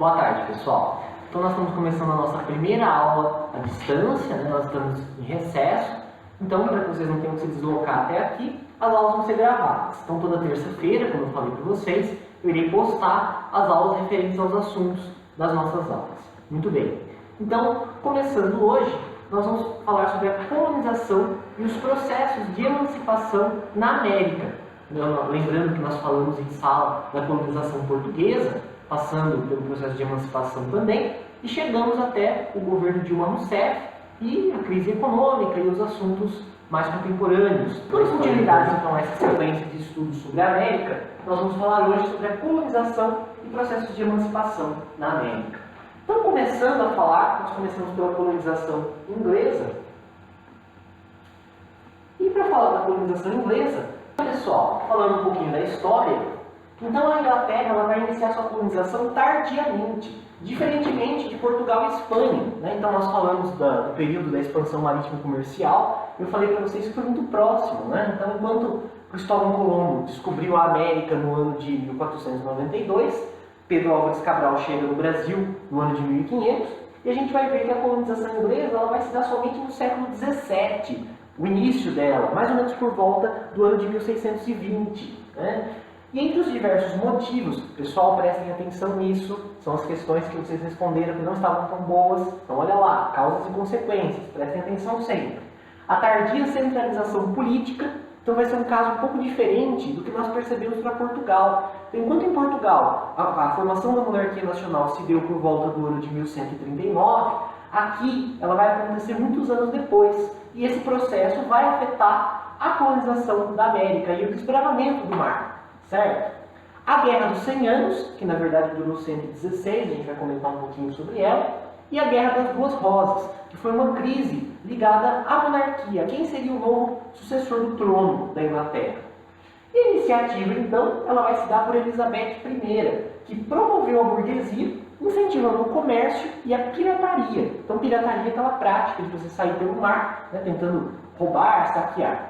Boa tarde, pessoal. Então nós estamos começando a nossa primeira aula à distância, né? Nós estamos em recesso. Então, para que vocês não tenham que se deslocar até aqui, as aulas vão ser gravadas. Então, toda terça-feira, como eu falei para vocês, eu irei postar as aulas referentes aos assuntos das nossas aulas. Muito bem. Então, começando hoje, nós vamos falar sobre a colonização e os processos de emancipação na América. Lembrando que nós falamos em sala da colonização portuguesa, passando pelo processo de emancipação também, e chegamos até o governo Dilma Rousseff e a crise econômica e os assuntos mais contemporâneos. Por continuidade, então, a essa sequência de estudos sobre a América, nós vamos falar hoje sobre a colonização e processos de emancipação na América. Então, começando a falar, nós começamos pela colonização inglesa. E para falar da colonização inglesa, pessoal, falando um pouquinho da história, então a Inglaterra ela vai iniciar sua colonização tardiamente, diferentemente de Portugal e Espanha, né? Então nós falamos do período da expansão marítima comercial, eu falei para vocês que foi muito próximo, né? Então enquanto Cristóvão Colombo descobriu a América no ano de 1492, Pedro Álvares Cabral chega no Brasil no ano de 1500, e a gente vai ver que a colonização inglesa ela vai se dar somente no século XVII, o início dela, mais ou menos por volta do ano de 1620, né? E entre os diversos motivos, pessoal, prestem atenção nisso, são as questões que vocês responderam que não estavam tão boas, então olha lá, causas e consequências, prestem atenção sempre. A tardia centralização política, então vai ser um caso um pouco diferente do que nós percebemos para Portugal. Então, enquanto em Portugal a formação da monarquia nacional se deu por volta do ano de 1139, aqui ela vai acontecer muitos anos depois, e esse processo vai afetar a colonização da América e o desbravamento do mar. Certo? A Guerra dos 100 Anos, que na verdade durou 116, a gente vai comentar um pouquinho sobre ela, e a Guerra das Duas Rosas, que foi uma crise ligada à monarquia, quem seria o novo sucessor do trono da Inglaterra. E a iniciativa, então, ela vai se dar por Elizabeth I, que promoveu a burguesia, incentivando o comércio e a pirataria. Então, pirataria é aquela prática de você sair pelo mar, né, tentando roubar, saquear.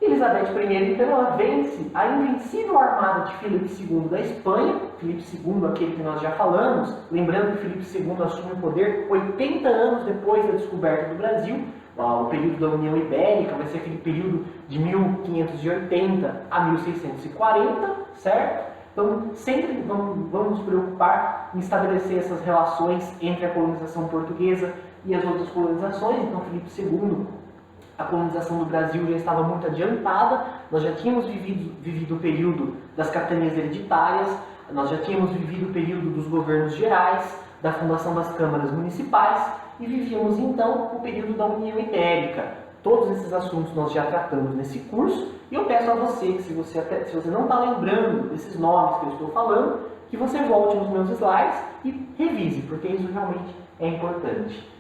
Elizabeth I, então, ela vence a invencível armada de Filipe II da Espanha, Filipe II, aquele que nós já falamos, lembrando que Filipe II assume o poder 80 anos depois da descoberta do Brasil, o período da União Ibérica vai ser aquele período de 1580 a 1640, certo? Então, sempre vamos nos preocupar em estabelecer essas relações entre a colonização portuguesa e as outras colonizações. Então, Filipe II, a colonização do Brasil já estava muito adiantada, nós já tínhamos vivido o período das capitanias hereditárias, nós já tínhamos vivido o período dos governos gerais, da fundação das câmaras municipais, e vivíamos então o período da União Ibérica. Todos esses assuntos nós já tratamos nesse curso, e eu peço a você, que se você não está lembrando desses nomes que eu estou falando, que você volte nos meus slides e revise, porque isso realmente é importante.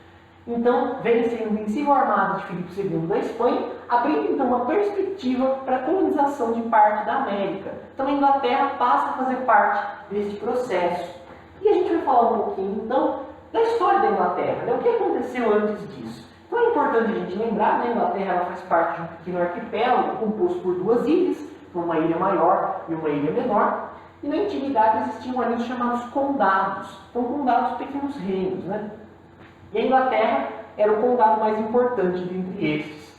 Então, vence a invencível armada de Filipe II da Espanha, abrindo então uma perspectiva para a colonização de parte da América. Então, a Inglaterra passa a fazer parte deste processo. E a gente vai falar um pouquinho, então, da história da Inglaterra, né? O que aconteceu antes disso. Então, é importante a gente lembrar, né? A Inglaterra ela faz parte de um pequeno arquipélago composto por duas ilhas, uma ilha maior e uma ilha menor. E na antiguidade existiam ali os chamados condados. Então, condados, pequenos reinos, né? E a Inglaterra era o condado mais importante dentre estes.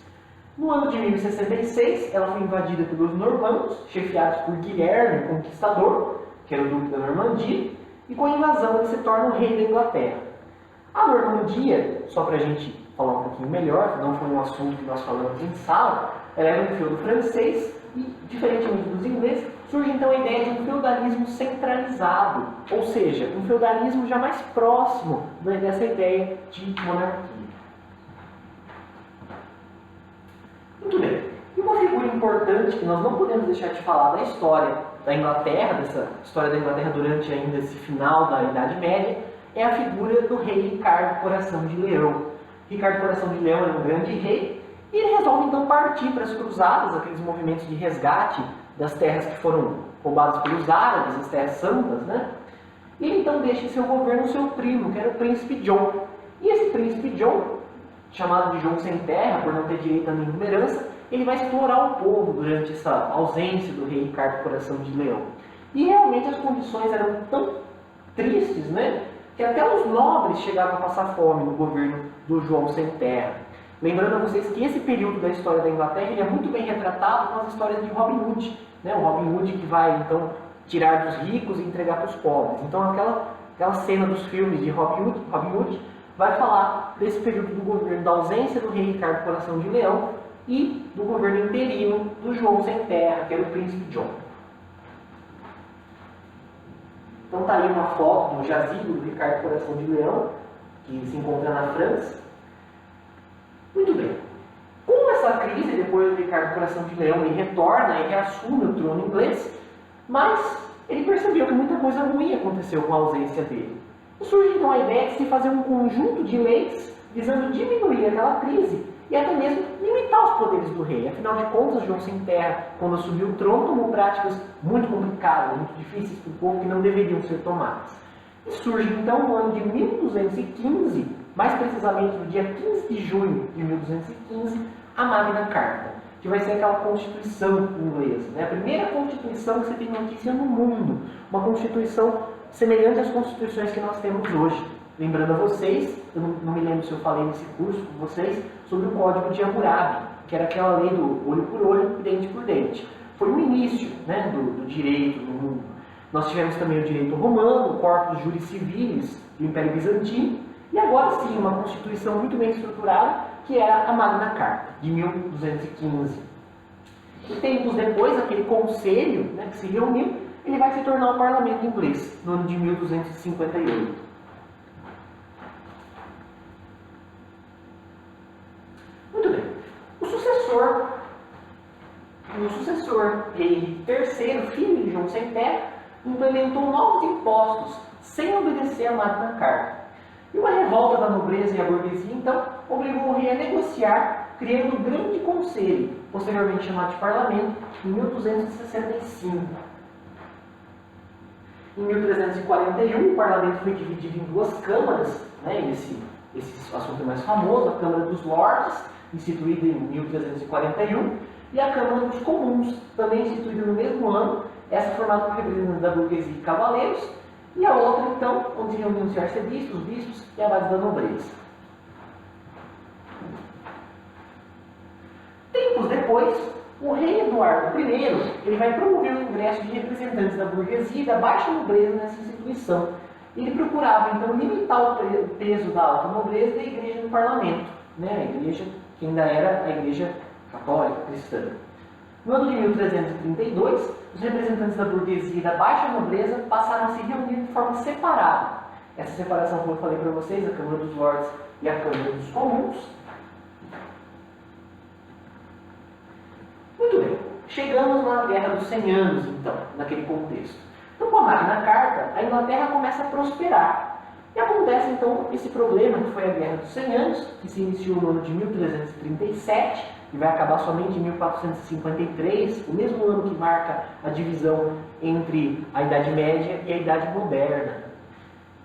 No ano de 1066, ela foi invadida pelos normandos, chefiados por Guilherme, o Conquistador, que era o duque da Normandia, e com a invasão ele se torna o rei da Inglaterra. A Normandia, só para a gente falar um pouquinho melhor, não foi um assunto que nós falamos em sala, ela era um feudo francês e, diferentemente dos ingleses, surge então a ideia de um feudalismo centralizado, ou seja, um feudalismo já mais próximo dessa ideia de monarquia. Muito bem. E uma figura importante que nós não podemos deixar de falar da história da Inglaterra, dessa história da Inglaterra durante ainda esse final da Idade Média, é a figura do rei Ricardo Coração de Leão. Ricardo Coração de Leão era um grande rei, e ele resolve então partir para as cruzadas, aqueles movimentos de resgate das terras que foram roubadas pelos árabes, as terras santas, né? E ele então deixa em seu governo o seu primo, que era o príncipe John. E esse príncipe John, chamado de João Sem Terra, por não ter direito a nenhuma herança, ele vai explorar o povo durante essa ausência do rei Ricardo Coração de Leão. E realmente as condições eram tão tristes, né? Que até os nobres chegavam a passar fome no governo do João Sem Terra. Lembrando a vocês que esse período da história da Inglaterra ele é muito bem retratado nas histórias de Robin Hood, né? O Robin Hood que vai então tirar dos ricos e entregar para os pobres. Então aquela cena dos filmes de Robin Hood vai falar desse período do governo, da ausência do rei Ricardo Coração de Leão e do governo interino do João Sem Terra, que era o príncipe John. Então está aí uma foto do jazigo do Ricardo Coração de Leão, que se encontra na França. Muito bem. Com essa crise, depois do Ricardo Coração de Leão, ele retorna e reassume o trono inglês, mas ele percebeu que muita coisa ruim aconteceu com a ausência dele. E surge então a ideia de se fazer um conjunto de leis visando diminuir aquela crise e até mesmo limitar os poderes do rei. Afinal de contas, João Sem Terra, quando assumiu o trono, tomou práticas muito complicadas, muito difíceis para o povo que não deveriam ser tomadas. E surge então no ano de 1215, mais precisamente no dia 15 de junho de 1215, a Magna Carta, que vai ser aquela Constituição inglesa, né? A primeira Constituição que você tem notícia no mundo, uma Constituição semelhante às Constituições que nós temos hoje. Lembrando a vocês, eu não me lembro se eu falei nesse curso com vocês, sobre o Código de Hammurabi, que era aquela lei do olho por olho, dente por dente. Foi o início, né, do direito no mundo. Nós tivemos também o direito romano, o Corpus Juris Civilis do Império Bizantino, e agora sim, uma Constituição muito bem estruturada, que é a Magna Carta, de 1215. E tempos depois, aquele conselho, né, que se reuniu, ele vai se tornar o Parlamento Inglês, no ano de 1258. Muito bem. O sucessor rei Henrique III, filho de João Sem Terra, implementou novos impostos, sem obedecer à Magna Carta. E uma revolta da nobreza e a burguesia, então, obrigou o rei a negociar, criando o Grande Conselho, posteriormente chamado de Parlamento, em 1265. Em 1341, o Parlamento foi dividido em duas câmaras, né? Esse assunto é mais famoso, a Câmara dos Lordes, instituída em 1341, e a Câmara dos Comuns, também instituída no mesmo ano, essa formada por representantes da burguesia e cavaleiros, e a outra, então, onde se reuniam os arcebispos, os bispos e abades da nobreza. Tempos depois, o rei Eduardo I ele vai promover o ingresso de representantes da burguesia e da baixa nobreza nessa instituição. Ele procurava, então, limitar o peso da alta nobreza da igreja no parlamento, né? A igreja que ainda era a igreja católica, cristã. No ano de 1332, os representantes da burguesia e da baixa nobreza passaram a se reunir de forma separada. Essa separação, como eu falei para vocês, a Câmara dos Lordes e a Câmara dos Comuns. Muito bem, chegamos na Guerra dos 100 Anos, então, naquele contexto. Então, com a Magna Carta, a Inglaterra começa a prosperar. E acontece, então, esse problema que foi a Guerra dos 100 Anos, que se iniciou no ano de 1337, e vai acabar somente em 1453, o mesmo ano que marca a divisão entre a Idade Média e a Idade Moderna.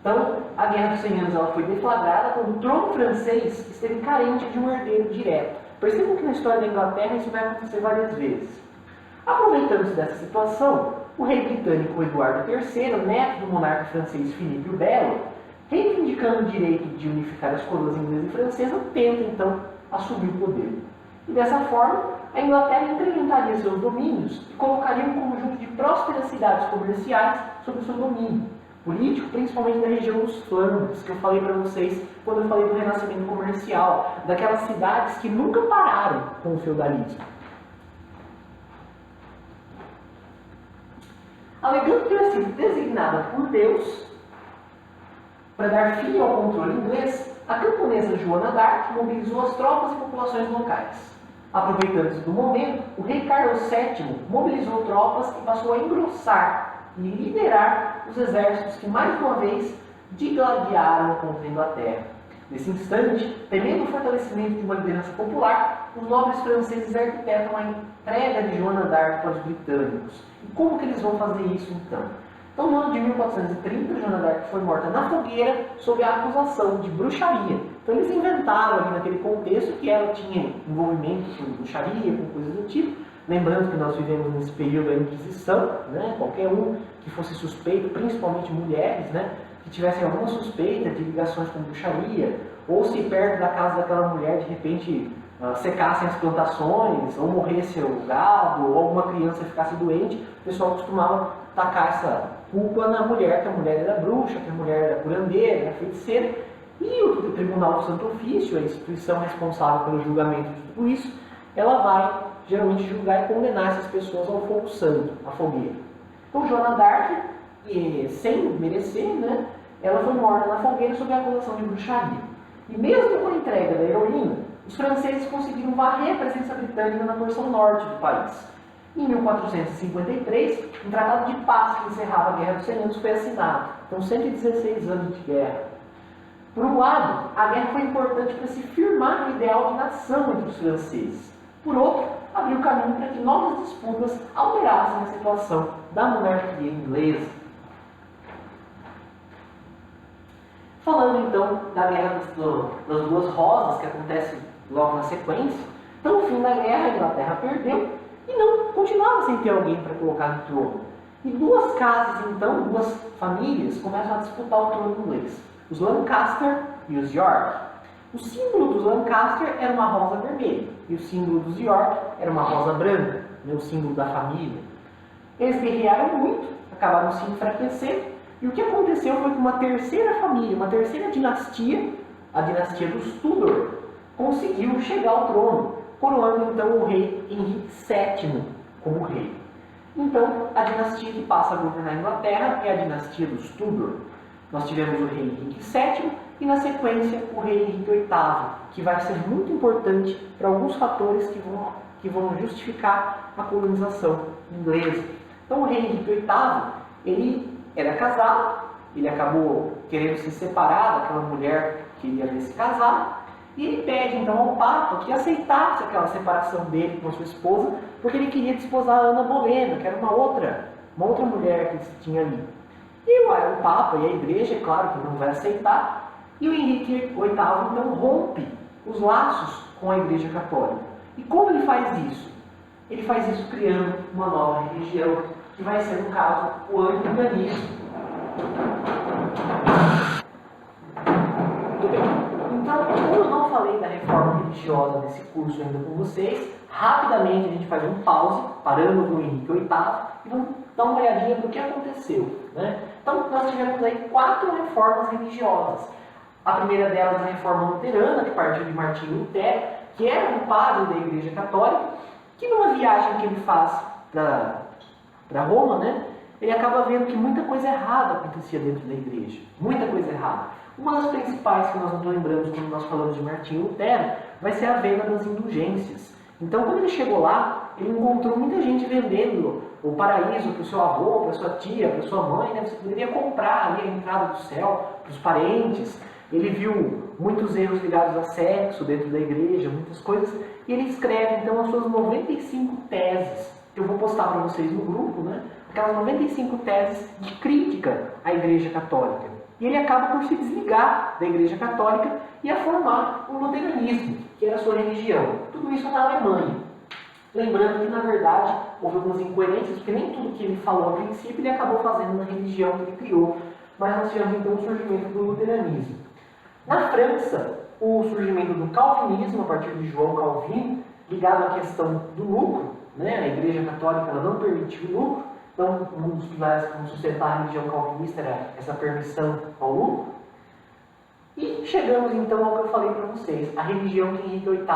Então, a Guerra dos 100 Anos ela foi deflagrada quando o trono francês esteve carente de um herdeiro direto. Percebam que na história da Inglaterra isso vai acontecer várias vezes. Aproveitando-se dessa situação, o rei britânico Eduardo III, neto do monarca francês Filipe o Belo, reivindicando o direito de unificar as coroas inglesa e francesa, tenta então assumir o poder. E dessa forma, a Inglaterra incrementaria seus domínios e colocaria um conjunto de prósperas cidades comerciais sob o seu domínio político, principalmente da região dos Flandres, que eu falei para vocês quando eu falei do renascimento comercial, daquelas cidades que nunca pararam com o feudalismo. Alegando ter sido designada por Deus para dar fim ao controle inglês, a camponesa Joana d'Arc mobilizou as tropas e populações locais. Aproveitando-se do momento, o rei Carlos VII mobilizou tropas e passou a engrossar e liderar os exércitos que, mais uma vez, digladiaram contra a Inglaterra. Nesse instante, temendo o fortalecimento de uma liderança popular, os nobres franceses arquitetam a entrega de Joana d'Arc para os britânicos. E como que eles vão fazer isso, então? Então, no ano de 1430, Joana d'Arc foi morta na fogueira sob a acusação de bruxaria. Então, eles inventaram ali naquele contexto que ela tinha envolvimento com bruxaria, com coisas do tipo. Lembrando que nós vivemos nesse período da Inquisição, né? Qualquer um que fosse suspeito, principalmente mulheres, né? que tivessem alguma suspeita de ligações com bruxaria, ou se perto da casa daquela mulher de repente secassem as plantações, ou morresse o gado, ou alguma criança ficasse doente, o pessoal costumava tacar essa culpa na mulher, que a mulher era bruxa, que a mulher era curandeira, era feiticeira, e o Tribunal do Santo Ofício, a instituição responsável pelo julgamento de tudo isso, ela vai geralmente julgar e condenar essas pessoas ao fogo santo, à fogueira. Então Joana d'Arc, sem merecer, né, ela foi morta na fogueira sob a acusação de bruxaria. E mesmo com a entrega da heroína, os franceses conseguiram varrer a presença britânica na porção norte do país. Em 1453, um tratado de paz que encerrava a Guerra dos 100 Anos foi assinado. Então, 116 anos de guerra. Por um lado, a guerra foi importante para se firmar o ideal de nação entre os franceses. Por outro, abriu caminho para que novas disputas alterassem a situação da monarquia inglesa. Falando então da Guerra das Duas Rosas, que acontece logo na sequência, então, no fim da guerra, a Inglaterra perdeu e não continuava sem ter alguém para colocar no trono. E duas casas, então, duas famílias, começam a disputar o trono inglês. Os Lancaster e os York. O símbolo dos Lancaster era uma rosa vermelha e o símbolo dos York era uma rosa branca, né, o símbolo da família. Eles guerrearam muito, acabaram se enfraquecendo, e o que aconteceu foi que uma terceira família, uma terceira dinastia, a dinastia dos Tudor, conseguiu chegar ao trono, coroando então o rei Henrique VII como rei. Então, a dinastia que passa a governar a Inglaterra é a dinastia dos Tudor. Nós tivemos o rei Henrique VII e, na sequência, o rei Henrique VIII, que vai ser muito importante para alguns fatores que vão justificar a colonização inglesa. Então, o rei Henrique VIII, ele era casado, ele acabou querendo se separar daquela mulher que ele havia se casado, e ele pede então ao Papa que aceitasse aquela separação dele com a sua esposa, porque ele queria desposar a Ana Bolena, que era uma outra mulher que tinha ali. E o Papa e a Igreja, é claro que não vai aceitar, e o Henrique VIII então rompe os laços com a Igreja Católica. E como ele faz isso? Ele faz isso criando uma nova religião, que vai ser, no caso, o anglicanismo. Muito bem. Então, como eu não falei da reforma religiosa nesse curso ainda com vocês, rapidamente a gente faz um pause, paramos no Henrique VIII e vamos dar uma olhadinha para o que aconteceu, né? Então, nós tivemos aí 4 reformas religiosas. A primeira delas, a reforma luterana, que partiu de Martinho Lutero, que era um padre da Igreja Católica, que numa viagem que ele faz para Roma, né, ele acaba vendo que muita coisa errada acontecia dentro da igreja. Muita coisa errada. Uma das principais que nós nos lembramos quando nós falamos de Martinho Lutero vai ser a venda das indulgências. Então, quando ele chegou lá, ele encontrou muita gente vendendo o paraíso para o seu avô, para sua tia, para sua mãe, né? Você poderia comprar ali a entrada do céu para os parentes. Ele viu muitos erros ligados a sexo dentro da igreja, muitas coisas, e ele escreve então as suas 95 teses. Eu vou postar para vocês no grupo, né? Aquelas 95 teses de crítica à Igreja Católica. E ele acaba por se desligar da Igreja Católica e a formar o luteranismo, que era a sua religião. Tudo isso na Alemanha. Lembrando que, na verdade, houve algumas incoerências, porque nem tudo que ele falou a princípio ele acabou fazendo na religião que ele criou. Mas nós tivemos então o surgimento do luteranismo. Na França, o surgimento do calvinismo, a partir de João Calvino, ligado à questão do lucro, né? A Igreja Católica ela não permitiu o lucro, então um dos pilares para sustentar a religião calvinista era essa permissão ao lucro. E chegamos então ao que eu falei para vocês, a religião que Henrique VIII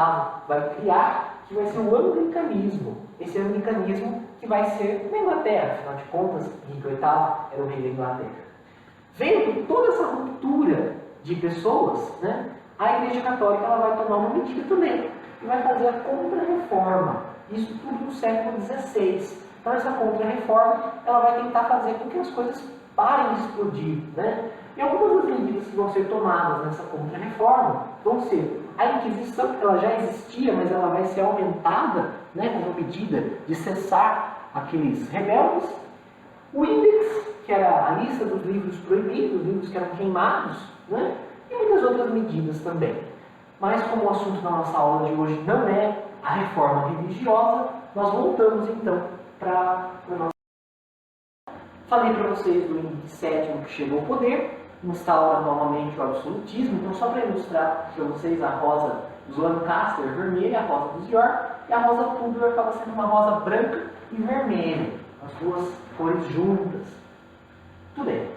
vai criar, que vai ser o anglicanismo. Esse anglicanismo que vai ser na Inglaterra, afinal de contas, Henrique VIII era o rei da Inglaterra. Vendo toda essa ruptura de pessoas, né, a Igreja Católica ela vai tomar uma medida também, e vai fazer a Contra-Reforma. Isso tudo no século XVI. Então essa Contra-Reforma ela vai tentar fazer com que as coisas parem de explodir, né? E algumas das medidas que vão ser tomadas nessa Contra-Reforma vão ser a Inquisição, que ela já existia, mas ela vai ser aumentada, né, como medida de cessar aqueles rebeldes. O Índex, que era a lista dos livros proibidos, livros que eram queimados, né? E muitas outras medidas também. Mas como o assunto da nossa aula de hoje não é a reforma religiosa, nós voltamos então para o nosso... Falei para vocês do Henrique VII que chegou ao poder, instaura novamente o absolutismo. Então, só para ilustrar para vocês, a rosa dos Lancaster vermelha, a rosa dos York, e a rosa Tudor acaba sendo uma rosa branca e vermelha, as duas cores juntas. Tudo bem.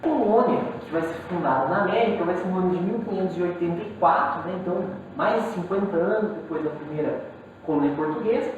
A colônia que vai ser fundada na América vai ser no ano de 1584, né? Então mais de 50 anos depois da primeira colônia portuguesa,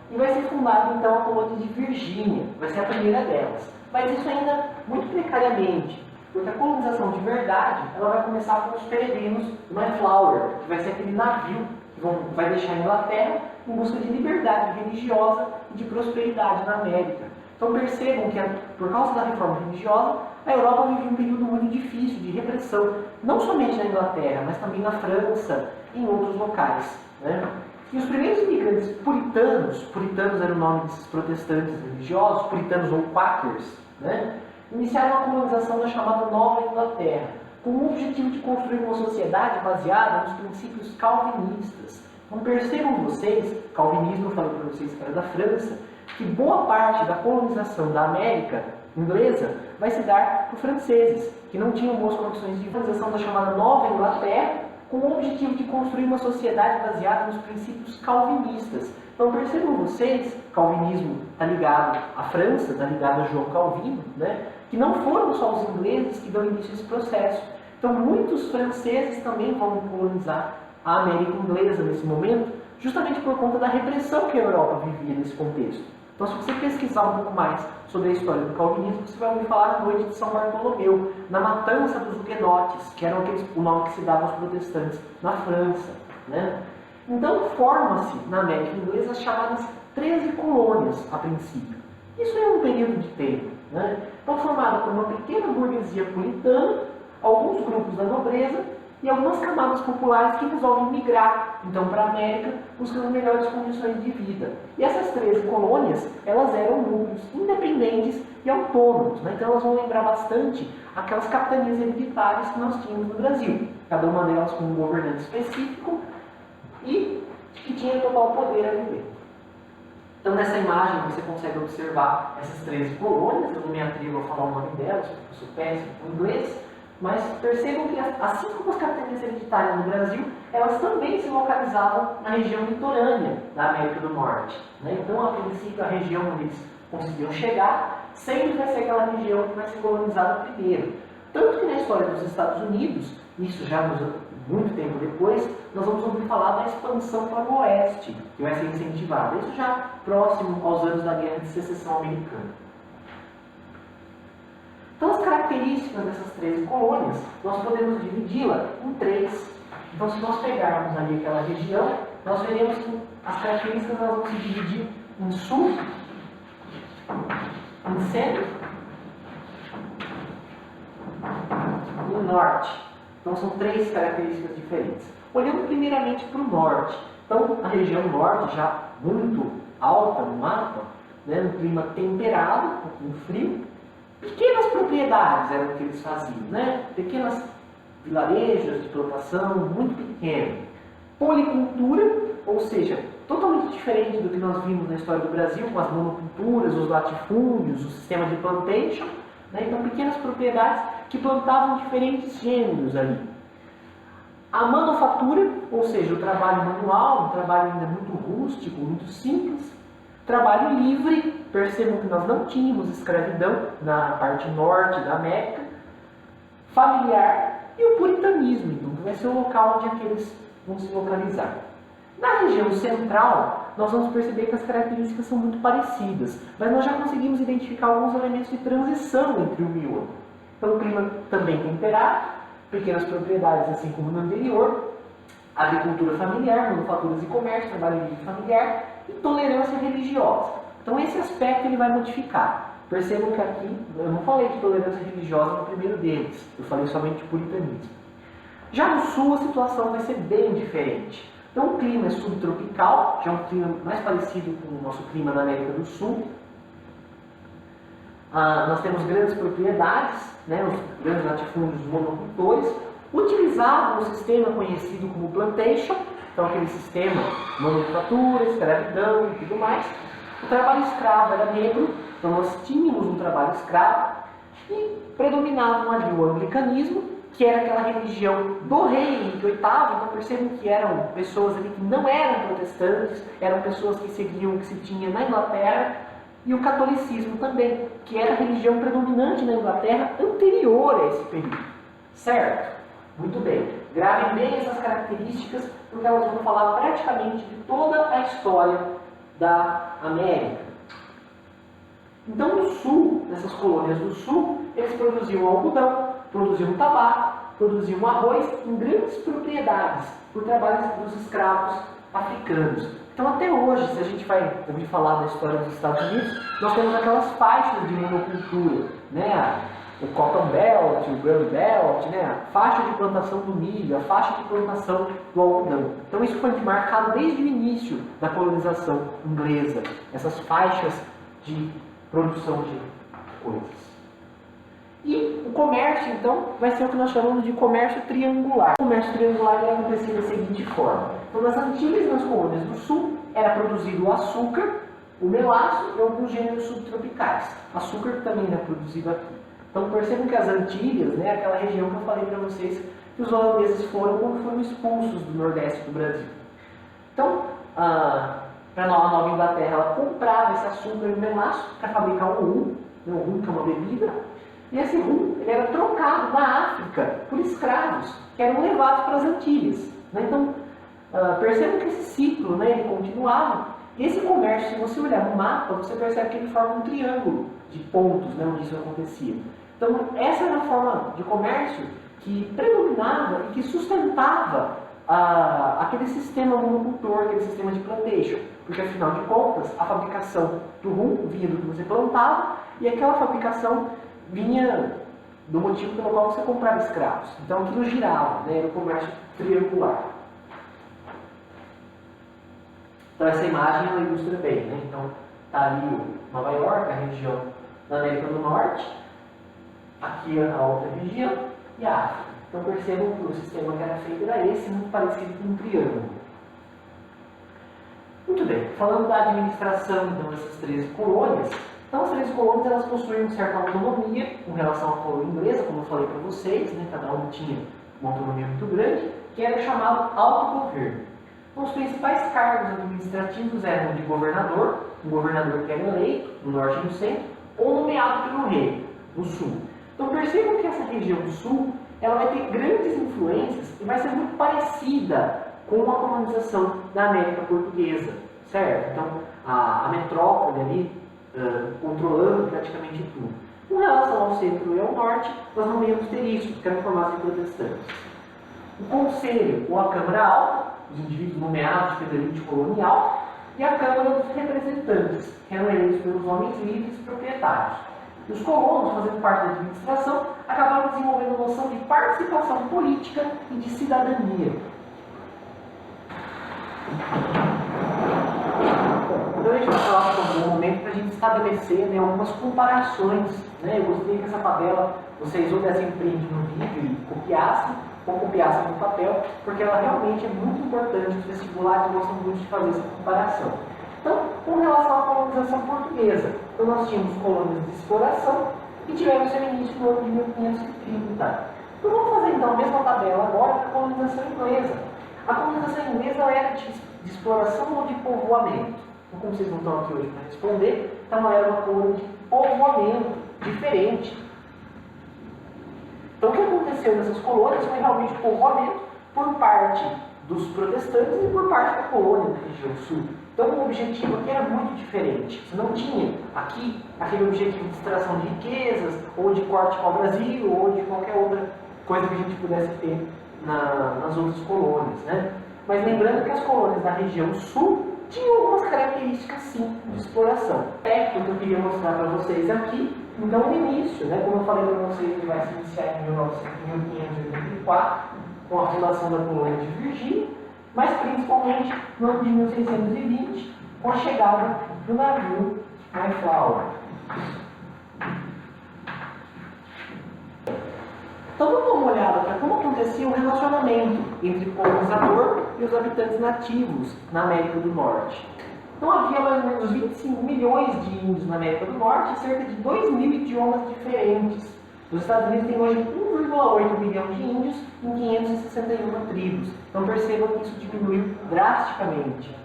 e vai ser fundada então a colônia de Virgínia, vai ser a primeira delas. Mas isso ainda muito precariamente, porque a colonização de verdade ela vai começar com os peregrinos do Mayflower, que vai ser aquele navio que vai deixar a Inglaterra em busca de liberdade religiosa e de prosperidade na América. Então percebam que, por causa da reforma religiosa, a Europa vivia um período muito difícil de repressão, não somente na Inglaterra, mas também na França e em outros locais, né? E os primeiros imigrantes puritanos era o nome desses protestantes religiosos, puritanos ou quakers, né? Iniciaram a colonização da chamada Nova Inglaterra, com o objetivo de construir uma sociedade baseada nos princípios calvinistas. Então percebam vocês, calvinismo, eu falei para vocês que era da França, que boa parte da colonização da América inglesa vai se dar por franceses, que não tinham boas condições de colonização da chamada Nova Inglaterra, com o objetivo de construir uma sociedade baseada nos princípios calvinistas. Então percebam vocês, calvinismo está ligado à França, está ligado a João Calvino, né? Que não foram só os ingleses que dão início a esse processo. Então muitos franceses também vão colonizar a América inglesa nesse momento, justamente por conta da repressão que a Europa vivia nesse contexto. Então, se você pesquisar um pouco mais sobre a história do calvinismo, você vai ouvir falar na noite de São Bartolomeu, na matança dos huguenotes, que eram o nome que se dava aos protestantes na França, né? Então, forma-se na América Inglesa as chamadas 13 colônias, a princípio. Isso é um período de tempo, né? Então, formada por uma pequena burguesia puritana, alguns grupos da nobreza e algumas camadas populares que resolvem migrar, então, para a América, buscando melhores condições de vida. E essas 13 colônias, elas eram núcleos independentes e autônomos, né? Então elas vão lembrar bastante aquelas capitanias hereditárias que nós tínhamos no Brasil, cada uma delas com um governante específico e que tinha total poder ali dentro. Então nessa imagem você consegue observar essas 13 colônias, eu não me atrevo a falar o nome delas, porque eu sou péssimo com inglês, mas percebam que, assim como as capitanias hereditárias no Brasil, elas também se localizavam na região litorânea da América do Norte, né? Então, a princípio, a região onde eles conseguiam chegar sempre vai ser aquela região que vai ser colonizada primeiro. Tanto que na história dos Estados Unidos, isso já muito tempo depois, nós vamos ouvir falar da expansão para o oeste, que vai ser incentivada. Isso já próximo aos anos da Guerra de Secessão Americana. Então, as características dessas 13 colônias, nós podemos dividi-la em 3. Então, se nós pegarmos ali aquela região, nós veremos que as características elas vão se dividir em sul, em centro e em norte. Então, são 3 características diferentes. Olhando primeiramente para o norte. Então, a região norte, já muito alta no mapa, né, um clima temperado, um pouquinho frio. Pequenas propriedades eram o que eles faziam, né? Pequenas vilarejos de plantação, muito pequeno. Policultura, ou seja, totalmente diferente do que nós vimos na história do Brasil, com as monoculturas, os latifúndios, o sistema de plantation, né? Então, pequenas propriedades que plantavam diferentes gêneros ali. A manufatura, ou seja, o trabalho manual, um trabalho ainda muito rústico, muito simples. Trabalho livre, percebam que nós não tínhamos escravidão na parte norte da América. Familiar e o puritanismo, então, que vai ser o local onde aqueles vão se localizar. Na região central, nós vamos perceber que as características são muito parecidas, mas nós já conseguimos identificar alguns elementos de transição entre um e outro. Então, o clima também temperado, pequenas propriedades, assim como no anterior, agricultura familiar, manufaturas e comércio, trabalho livre familiar e tolerância religiosa. Então, esse aspecto ele vai modificar. Percebam que aqui, eu não falei de tolerância religiosa no primeiro deles, eu falei somente de puritanismo. Já no sul, a situação vai ser bem diferente. Então, o clima é subtropical, já é um clima mais parecido com o nosso clima na América do Sul. Nós temos grandes propriedades, né, os grandes latifúndios monocultores, utilizavam um sistema conhecido como plantation, então aquele sistema monocultura, escravidão e tudo mais. O trabalho escravo era negro, Então nós tínhamos um trabalho escravo e predominavam ali o anglicanismo, que era aquela religião do rei Henrique VIII. Então percebam que eram pessoas ali que não eram protestantes, eram pessoas que seguiam o que se tinha na Inglaterra, e o catolicismo também, que era a religião predominante na Inglaterra anterior a esse período. Certo? Muito bem. Gravem bem essas características, porque elas vão falar praticamente de toda a história da América. Então, no sul, nessas colônias do sul, eles produziam algodão, produziam tabaco, produziam arroz em grandes propriedades, por trabalho dos escravos africanos. Então, até hoje, se a gente vai ouvir falar da história dos Estados Unidos, nós temos aquelas faixas de monocultura, né? O Cotton Belt, o Gun Belt, né? A faixa de plantação do milho, a faixa de plantação do algodão. Então, isso foi marcado desde o início da colonização inglesa, essas faixas de produção de coisas. E o comércio, então, vai ser o que nós chamamos de comércio triangular. O comércio triangular vai acontecer da seguinte forma. Então, nas antigas e nas colônias do sul, era produzido o açúcar, o melaço e alguns gêneros subtropicais. Açúcar também era produzido aqui. Então, percebam que as Antilhas, né, aquela região que eu falei para vocês, que os holandeses foram quando foram expulsos do Nordeste do Brasil. Então, para a Nova Inglaterra, ela comprava esse açúcar e o melaço para fabricar um rum, né, o rum que é uma bebida. E esse rum ele era trocado na África por escravos que eram levados para as Antilhas. Né? Então, percebam que esse ciclo, né, ele continuava. E esse comércio, se você olhar no mapa, você percebe que ele forma um triângulo de pontos, né, onde isso acontecia. Então, essa era a forma de comércio que predominava e que sustentava aquele sistema monocultor, aquele sistema de plantation. Porque, afinal de contas, a fabricação do rum vinha do que você plantava e aquela fabricação vinha do motivo pelo qual você comprava escravos. Então aquilo girava, né? Era o comércio triangular. Então essa imagem ela ilustra bem, né? Então está ali o Nova York, a região da América do Norte, aqui a outra região e a África. Então percebam que o sistema que era feito era esse, muito parecido com um triângulo. Muito bem, falando da administração então, dessas 13 colônias. Então, as 13 colônias elas possuíam uma certa autonomia com relação à colônia inglesa, como eu falei para vocês, né? Cada uma tinha uma autonomia muito grande, que era chamado autogoverno. Então, os principais cargos administrativos eram de governador, um governador que era eleito no norte e no centro, ou nomeado pelo rei, no sul. Então, percebam que essa região do sul ela vai ter grandes influências e vai ser muito parecida com a colonização da América Portuguesa, certo? Então, a metrópole ali, controlando praticamente tudo. Com relação ao centro e ao norte, nós não íamos ter isso, porque eram formados de protestantes. O conselho, ou a Câmara Alta, os indivíduos nomeados pela elite colonial, e a Câmara dos Representantes, que eram eleitos pelos homens livres e proprietários. E os colonos, fazendo parte da administração, acabaram desenvolvendo a noção de participação política e de cidadania. Então a gente vai falar sobre um momento para a gente estabelecer, né, algumas comparações. Né? Eu gostaria que essa tabela vocês ou dessem print no vídeo e copiassem, ou copiassem no papel, porque ela realmente é muito importante. Os vestibulares gostam muito de fazer essa comparação. Então, com relação à colonização portuguesa, então nós tínhamos colônias de exploração e tivemos seu início no ano de 1530. Então vamos fazer então a mesma tabela agora para a colonização inglesa. A colonização inglesa era de exploração ou de povoamento? Então, como vocês não estão aqui hoje para responder, então ela era uma colônia de povoamento diferente. Então o que aconteceu nessas colônias foi realmente povoamento por parte dos protestantes e por parte da colônia da região sul. Então o objetivo aqui era muito diferente. Você não tinha aqui aquele objetivo de extração de riquezas, ou de corte para o Brasil, ou de qualquer outra coisa que a gente pudesse ter nas outras colônias. Né? Mas lembrando que as colônias da região sul tinham algumas características sim de exploração. É o que eu queria mostrar para vocês aqui. Então o início, né, como eu falei para vocês, ele vai se iniciar em 1584, com a fundação da colônia de Virgínia, mas principalmente no ano de 1620, com a chegada do navio Mayflower. Então vamos dar uma olhada para como acontecia o relacionamento entre o colonizador e os habitantes nativos na América do Norte. Então havia mais ou menos 25 milhões de índios na América do Norte e cerca de 2 mil idiomas diferentes. Os Estados Unidos têm hoje 1,8 milhão de índios em 561 tribos. Então percebam que isso diminuiu drasticamente.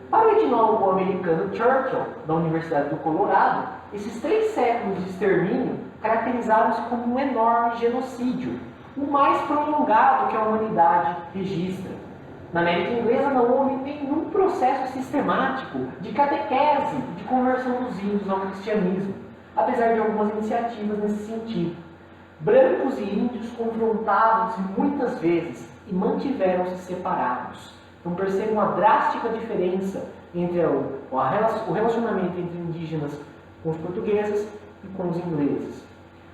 Para o etnólogo americano Churchill, da Universidade do Colorado, esses 3 séculos de extermínio caracterizaram-se como um enorme genocídio, o mais prolongado que a humanidade registra. Na América Inglesa não houve nenhum processo sistemático de catequese e de conversão dos índios ao cristianismo, apesar de algumas iniciativas nesse sentido. Brancos e índios confrontavam-se muitas vezes e mantiveram-se separados. Então percebam a drástica diferença entre o relacionamento entre indígenas com os portugueses e com os ingleses.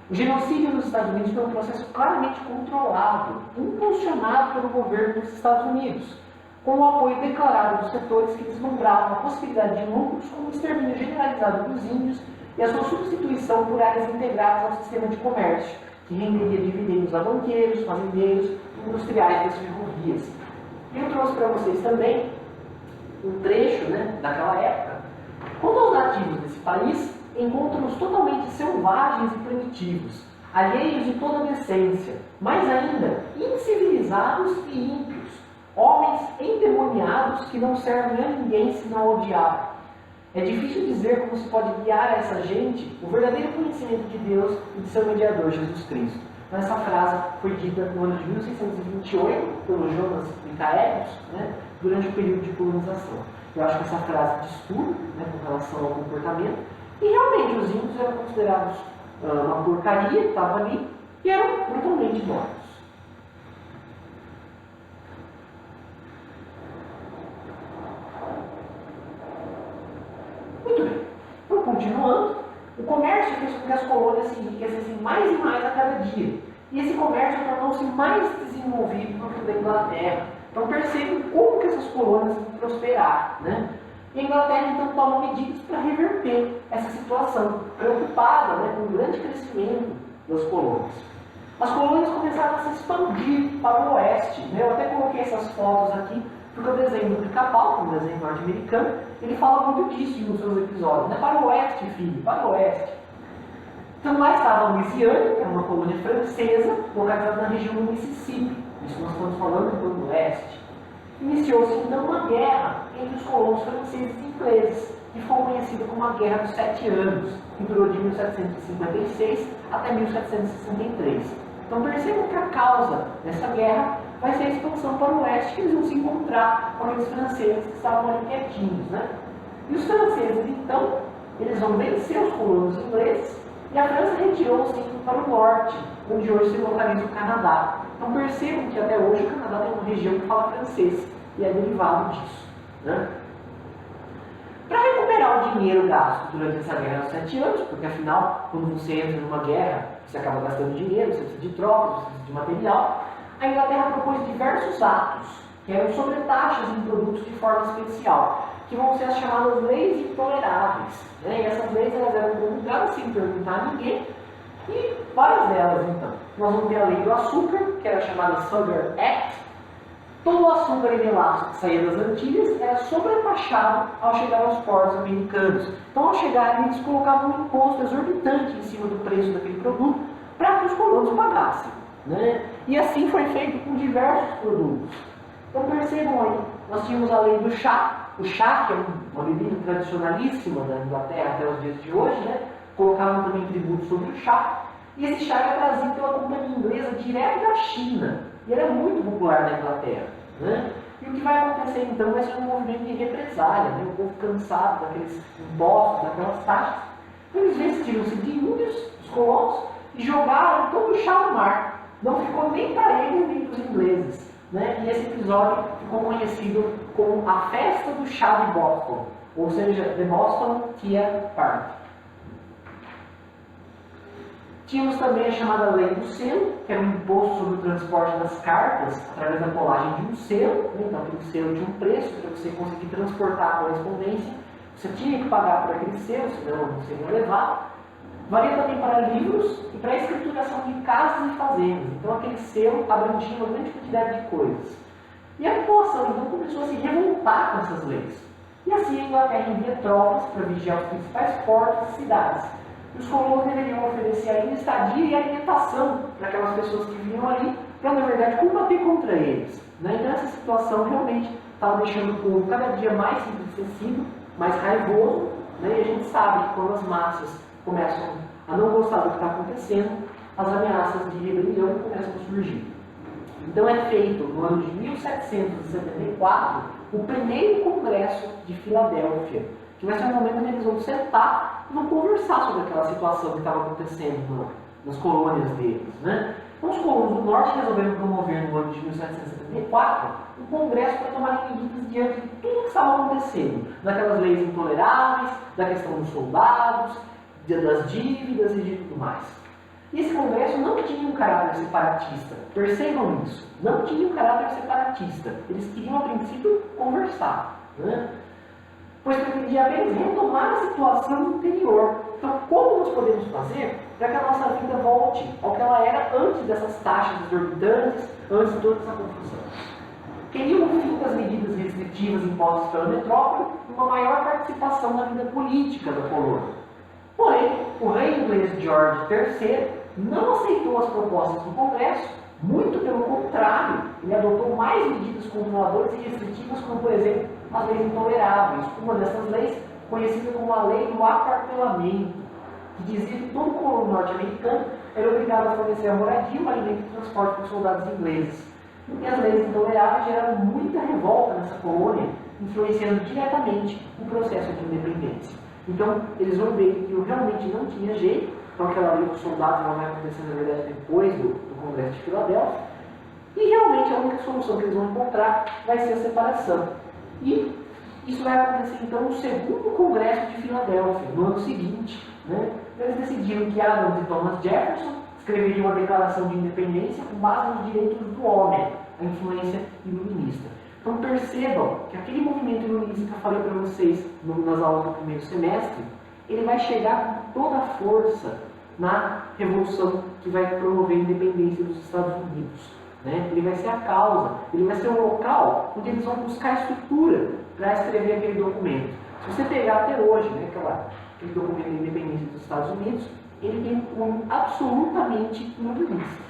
O genocídio nos Estados Unidos foi um processo claramente controlado, impulsionado pelo governo dos Estados Unidos, com o apoio declarado dos setores que vislumbravam a possibilidade de lucros como o extermínio generalizado dos índios e a sua substituição por áreas integradas ao sistema de comércio, que renderia dividendos a banqueiros, fazendeiros e industriais das ferrovias. Eu trouxe para vocês também um trecho daquela época. Quanto aos nativos desse país, encontram-nos totalmente selvagens e primitivos, alheios de toda decência, mais ainda, incivilizados e ímpios, homens endemoniados que não servem a ninguém senão ao diabo. É difícil dizer como se pode guiar a essa gente o verdadeiro conhecimento de Deus e de seu mediador, Jesus Cristo. Então, essa frase foi dita no ano de 1628 pelo Jonas Michaelis, durante o período de colonização. Eu acho que essa frase diz tudo com relação ao comportamento. E realmente os índios eram considerados uma porcaria que estava ali e eram brutalmente mortos. Muito bem. Então, continuando, o comércio fez com que as colônias se enriquecessem mais e mais a cada dia. E esse comércio tornou-se mais desenvolvido no que da Inglaterra. Então percebam como que essas colônias vão prosperar. E a Inglaterra então toma medidas para reverter essa situação, preocupada com o grande crescimento das colônias. As colônias começaram a se expandir para o oeste. Eu até coloquei essas fotos aqui, porque o desenho do Pica-Pau, um desenho norte-americano, ele fala muito disso nos seus episódios. Para o oeste, filho, para o oeste. Então lá estava a Louisiana, que é uma colônia francesa, localizada na região do Mississippi. Isso nós estamos falando do oeste. Iniciou-se então uma guerra entre os colonos franceses e ingleses, que ficou conhecida como a Guerra dos 7 Anos, que durou de 1756 até 1763. Então percebam que a causa dessa guerra vai ser a expansão para o oeste, que eles vão se encontrar com aqueles franceses que estavam ali quietinhos. E os franceses, então, eles vão vencer os colonos ingleses, e a França retirou-se para o norte, onde hoje se localiza o Canadá. Então percebam que até hoje o Canadá tem uma região que fala francês, e é derivado disso. Para recuperar o dinheiro gasto durante essa guerra dos 7 anos, porque afinal, quando você entra numa guerra, você acaba gastando dinheiro, você precisa de tropas, você precisa de material, a Inglaterra propôs diversos atos, que eram sobretaxas em produtos de forma especial, que vão ser as chamadas leis intoleráveis. E essas leis elas eram promulgadas sem perguntar a ninguém, e várias delas então. Nós vamos ter a lei do açúcar, que era chamada Sugar Act. Todo o açúcar e melaço que saía das Antilhas era sobretaxado ao chegar aos portos americanos. Então, ao chegar, eles colocavam um imposto exorbitante em cima do preço daquele produto para que os colonos pagassem. E assim foi feito com diversos produtos. Então, percebam aí, nós tínhamos a lei do chá. O chá, que é uma bebida tradicionalíssima da Inglaterra até os dias de hoje, colocavam também tributo sobre o chá. E esse chá era trazido pela companhia inglesa direto da China. E era muito popular na Inglaterra. E o que vai acontecer então vai ser um movimento de represália. O povo cansado daqueles impostos, daquelas taxas. Eles vestiram-se de índios, os colonos, e jogaram todo o chá no mar. Não ficou nem para eles nem para os ingleses. E esse episódio ficou conhecido como a Festa do Chá de Boston, ou seja, The Boston Tea Party. Tínhamos também a chamada Lei do Selo, que era um imposto sobre o transporte das cartas através da colagem de um selo. Então, aquele selo tinha um preço para você conseguir transportar a correspondência. Você tinha que pagar por aquele selo, senão não seria levado. Valia também para livros e para a escrituração de casas e fazendas. Então, aquele selo abrangia uma grande quantidade de coisas. E a população, então, começou a se revoltar com essas leis. E assim a Inglaterra envia tropas para vigiar os principais portos e cidades. E os colonos deveriam oferecer ainda estadia e alimentação para aquelas pessoas que vinham ali, para, na verdade, combater contra eles. Né? Então essa situação realmente estava deixando o povo cada dia mais entristecido, mais raivoso, né? E a gente sabe que quando as massas começam a não gostar do que está acontecendo, as ameaças de rebelião começam a surgir. Então é feito, no ano de 1774, o primeiro Congresso de Filadélfia, que vai ser um momento onde eles vão sentar e vão conversar sobre aquela situação que estava acontecendo nas colônias deles. Né? Então os colonos do Norte resolveram promover no ano de 1774 um congresso para tomar medidas diante de tudo que estava acontecendo, daquelas leis intoleráveis, da questão dos soldados, das dívidas e de tudo mais. E esse congresso não tinha um caráter separatista. Percebam isso. Não tinha um caráter separatista. Eles queriam, a princípio, conversar. Né? Pois pretendia apenas retomar a situação anterior. Então, como nós podemos fazer para que a nossa vida volte ao que ela era antes dessas taxas exorbitantes, antes de toda essa confusão? Queriam o fim das medidas restritivas impostas pela metrópole e uma maior participação na vida política da colônia. Porém, o rei inglês George III não aceitou as propostas do Congresso, muito pelo contrário, ele adotou mais medidas controladoras e restritivas, como, por exemplo, as leis intoleráveis. Uma dessas leis, conhecida como a Lei do Aquartelamento, que dizia que todo colono norte-americano era obrigado a fornecer a moradia, o alimento e transporte para os soldados ingleses. E as leis intoleráveis geraram muita revolta nessa colônia, influenciando diretamente o processo de independência. Então, eles vão ver que realmente não tinha jeito, então aquela lei dos soldados não vai acontecer, na verdade, depois do Congresso de Filadélfia, e realmente a única solução que eles vão encontrar vai ser a separação. E isso vai acontecer, então, no segundo Congresso de Filadélfia, no ano seguinte. Né? Eles decidiram que Adams e Thomas Jefferson escreveriam uma declaração de independência com base nos direitos do homem, a influência iluminista. Então percebam que aquele movimento iluminista que eu falei para vocês nas aulas do primeiro semestre, ele vai chegar com toda a força na revolução que vai promover a independência dos Estados Unidos. Né? Ele vai ser a causa, ele vai ser um local onde eles vão buscar estrutura para escrever aquele documento. Se você pegar até hoje, né, aquele documento da independência dos Estados Unidos, ele tem um cunho absolutamente iluminista.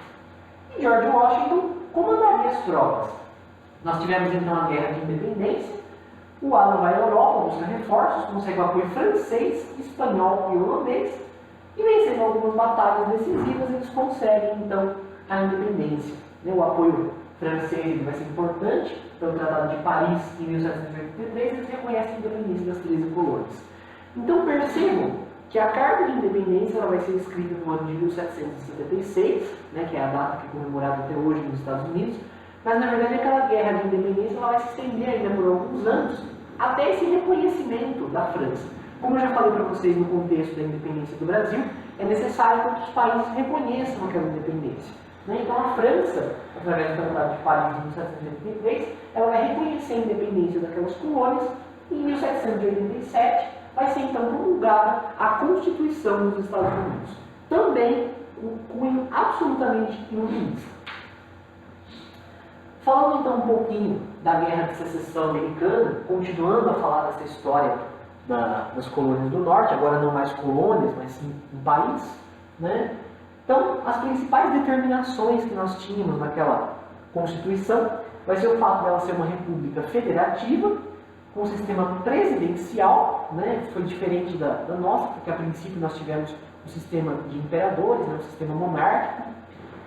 E George Washington comandaria as tropas. Nós tivemos então a Guerra de Independência, o Adam vai à Europa, busca reforços, consegue o apoio francês, espanhol e holandês, e vencendo algumas batalhas decisivas, eles conseguem então a independência. O apoio francês vai ser importante, pelo Tratado de Paris em 1783, eles reconhecem a independência das 13 colônias. Então percebam que a Carta de Independência ela vai ser escrita no ano de 1776, né, que é a data que é comemorada até hoje nos Estados Unidos, mas na verdade aquela guerra de independência ela vai se estender ainda por alguns anos até esse reconhecimento da França. Como eu já falei para vocês no contexto da independência do Brasil, é necessário que outros países reconheçam aquela independência. Né? Então a França, através do Tratado de Paris de 1783, ela vai reconhecer a independência daquelas colônias e em 1787 vai ser então promulgada a Constituição dos Estados Unidos. Também um cunho absolutamente iluminista. Falando então um pouquinho da Guerra de Secessão Americana, continuando a falar dessa história das colônias do Norte, agora não mais colônias, mas sim um país, né? Então, as principais determinações que nós tínhamos naquela Constituição vai ser o fato dela ser uma república federativa, com um sistema presidencial, né? Foi diferente da nossa, porque a princípio nós tivemos um sistema de imperadores, né? Um sistema monárquico.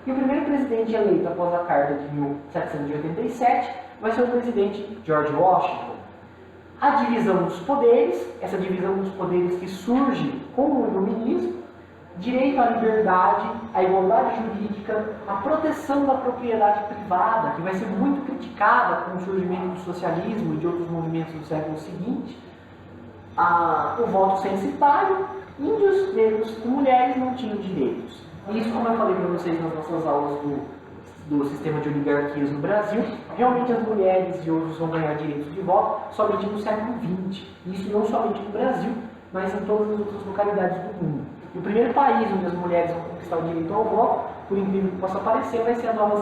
E o primeiro presidente eleito após a Carta de 1787 vai ser o presidente George Washington. A divisão dos poderes, essa divisão dos poderes que surge com o iluminismo, direito à liberdade, à igualdade jurídica, a proteção da propriedade privada, que vai ser muito criticada com o surgimento do socialismo e de outros movimentos do século seguinte, o voto censitário, índios, negros e mulheres não tinham direitos. E isso, como eu falei para vocês nas nossas aulas do sistema de oligarquias no Brasil, realmente as mulheres e outros vão ganhar direitos de voto somente no século XX. Isso não somente no Brasil, mas em todas as outras localidades do mundo. E o primeiro país onde as mulheres vão conquistar o direito ao voto, por incrível que possa parecer, vai ser a Nova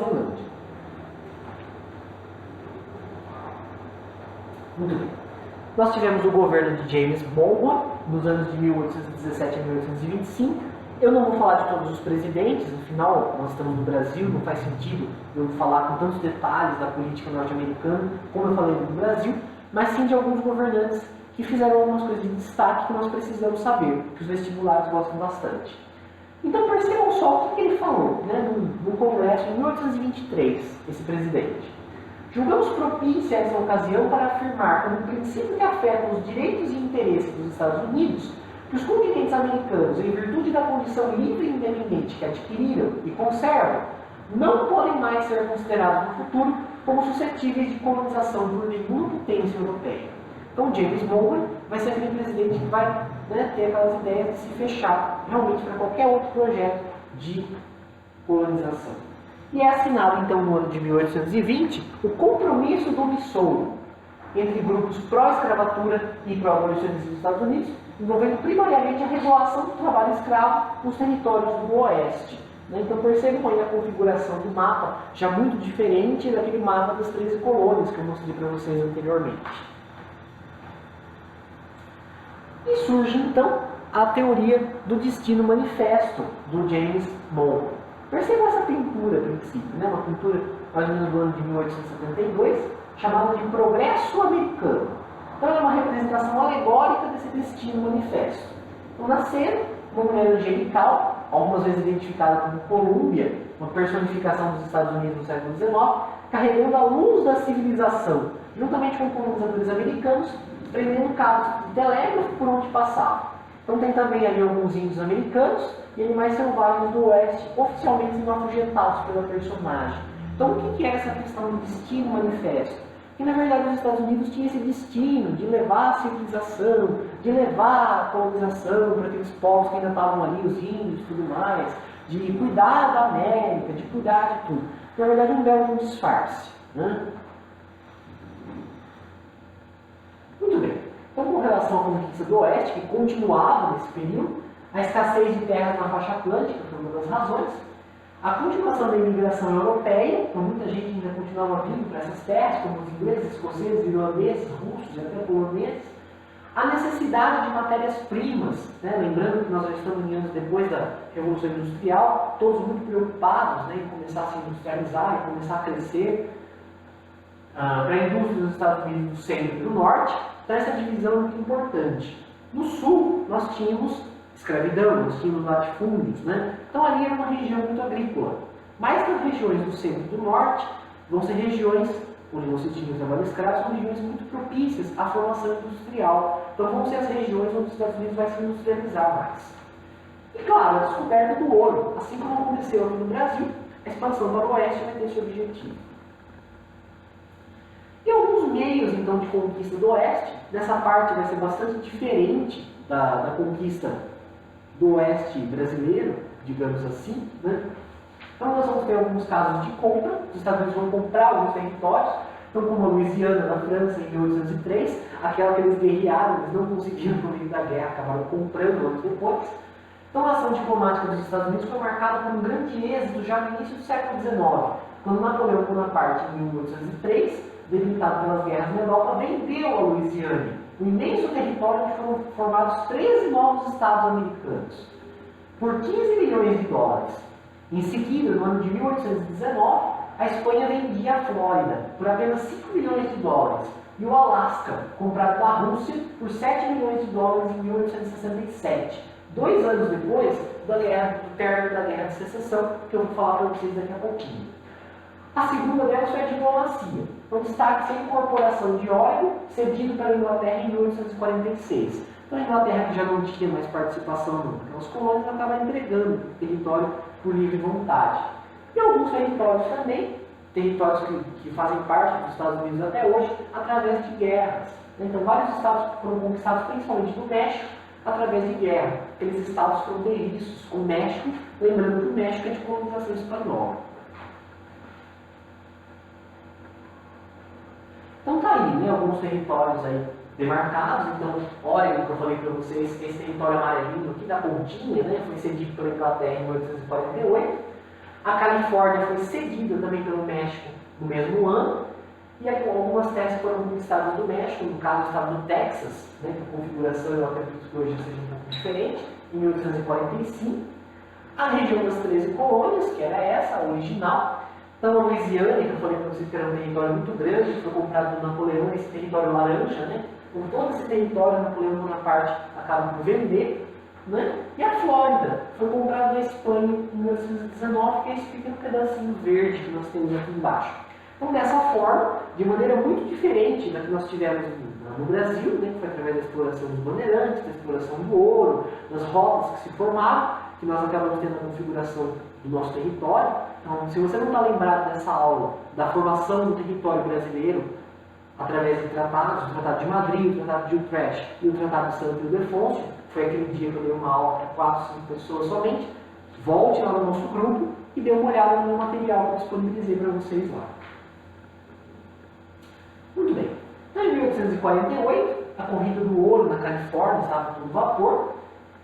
Nós tivemos o governo de James Monroe, nos anos de 1817 a 1825. Eu não vou falar de todos os presidentes, afinal, nós estamos no Brasil, não faz sentido eu falar com tantos detalhes da política norte-americana, como eu falei no Brasil, mas sim de alguns governantes que fizeram algumas coisas de destaque que nós precisamos saber, que os vestibulares gostam bastante. Então percebam só o que ele falou, né, no Congresso em 1823, esse presidente. Julgamos propícia essa ocasião para afirmar, como princípio que afeta os direitos e interesses dos Estados Unidos, que os continentes americanos, em virtude da condição livre e independente que adquiriram e conservam, não podem mais ser considerados no futuro como suscetíveis de colonização por nenhuma potência europeia. Então, James Monroe vai ser aquele presidente que vai, né, ter aquelas ideias de se fechar realmente para qualquer outro projeto de colonização. E é assinado, então, no ano de 1820, o Compromisso do Missouri, entre grupos pró-escravatura e pró-abolicionistas dos Estados Unidos, envolvendo primariamente a regulação do trabalho escravo nos territórios do Oeste. Então percebam aí a configuração do mapa, já muito diferente daquele mapa das 13 colônias que eu mostrei para vocês anteriormente. E surge então a teoria do destino manifesto do James Monroe. Percebam essa pintura a princípio, né? Uma pintura mais ou menos do ano de 1872, chamada de Progresso Americano. Então é uma representação alegórica desse destino manifesto. Então nasceram uma mulher angelical, algumas vezes identificada como Colúmbia, uma personificação dos Estados Unidos no século XIX, carregando a luz da civilização, juntamente com colonizadores americanos, prendendo cabos de telégrafo por onde passava. Então tem também ali alguns índios americanos e animais selvagens do oeste, oficialmente sendo afugentados pela personagem. Então o que é essa questão do destino manifesto? Que na verdade os Estados Unidos tinham esse destino de levar a civilização, de levar a colonização para aqueles povos que ainda estavam ali, os índios e tudo mais, de cuidar da América, de cuidar de tudo. Na verdade um belo disfarce, né? Muito bem. Então, com relação à conquista do Oeste, que continuava nesse período, a escassez de terras na faixa atlântica foi uma das razões, a continuação da imigração europeia, então muita gente ainda continuava vindo para essas terras, como os ingleses, escoceses, irlandeses, russos e até poloneses, a necessidade de matérias-primas, né? Lembrando que nós já estamos em anos depois da Revolução Industrial, todos muito preocupados, né, em começar a se industrializar, em começar a crescer, para a indústria dos Estados Unidos do centro e do norte. Então essa divisão é muito importante. No sul, nós tínhamos escravidão, nós tínhamos latifúndios, né? Então ali era uma região muito agrícola. Mas nas regiões do centro e do norte, vão ser regiões onde você tinha o trabalho escravo, são regiões muito propícias à formação industrial. Então vão ser as regiões onde os Estados Unidos vai se industrializar mais. E claro, a descoberta do ouro, assim como aconteceu aqui no Brasil, a expansão para o oeste vai ter esse objetivo. E alguns meios, então, de conquista do Oeste. Nessa parte vai ser bastante diferente da conquista do Oeste brasileiro, digamos assim, né? Então nós vamos ter alguns casos de compra. Os Estados Unidos vão comprar alguns territórios. Então, como a Louisiana, na França, em 1803, aquela que eles guerrearam, eles não conseguiram no meio da guerra, acabaram comprando anos depois. Então a ação diplomática dos Estados Unidos foi marcada por um grande êxito já no início do século XIX, quando Napoleão Bonaparte, em 1803, debilitado pelas guerras na Europa, vendeu a Louisiana, um imenso território onde foram formados 13 novos estados americanos, por 15 milhões de dólares. Em seguida, no ano de 1819, a Espanha vendia a Flórida por apenas 5 milhões de dólares e o Alasca, comprado da Rússia, por 7 milhões de dólares em 1867, 2 anos depois do término da Guerra de Secessão, que eu vou falar para vocês daqui a pouquinho. A segunda delas foi a diplomacia. Então, destaque-se a incorporação de Oregon, cedido pela Inglaterra em 1846. Então, a Inglaterra, que já não tinha mais participação naquelas colônias, acaba entregando o território por livre vontade. E alguns territórios também, territórios que fazem parte dos Estados Unidos até hoje, através de guerras. Então, vários estados foram conquistados, principalmente no México, através de guerra. Aqueles estados fronteiriços com o México, lembrando que o México é de colonização espanhola. Então tá aí, né, alguns territórios aí demarcados. Então, Oregon, que eu falei para vocês, esse território amarelinho aqui da pontinha, né, foi cedido pela Inglaterra em 1848. A Califórnia foi cedida também pelo México no mesmo ano. e algumas terras foram conquistadas do México, no caso o estado do Texas, né, que a configuração eu acredito que hoje seja um pouco diferente, em 1845. A região das 13 colônias, que era essa, a original. Então a Louisiana, que eu falei para vocês que era um território muito grande, foi comprado do Napoleão, esse território laranja, né? Com todo esse território, Napoleão Bonaparte acaba por vender. Né? E a Flórida foi comprada da Espanha em 1919, que é esse pequeno pedacinho verde que nós temos aqui embaixo. Então, dessa forma, de maneira muito diferente da que nós tivemos no Brasil, né, que foi através da exploração dos bandeirantes, da exploração do ouro, das rotas que se formaram, que nós acabamos tendo a configuração do nosso território. Então, se você não está lembrado dessa aula da formação do território brasileiro, através de tratados, o Tratado de Madrid, o Tratado de Utrecht e o Tratado de Santo Ildefonso, foi aquele dia que eu dei uma aula para 4, 5 pessoas somente, volte lá no nosso grupo e dê uma olhada no meu material que eu disponibilizei para vocês lá. Muito bem. Então, em 1848, a corrida do ouro na Califórnia estava todo vapor,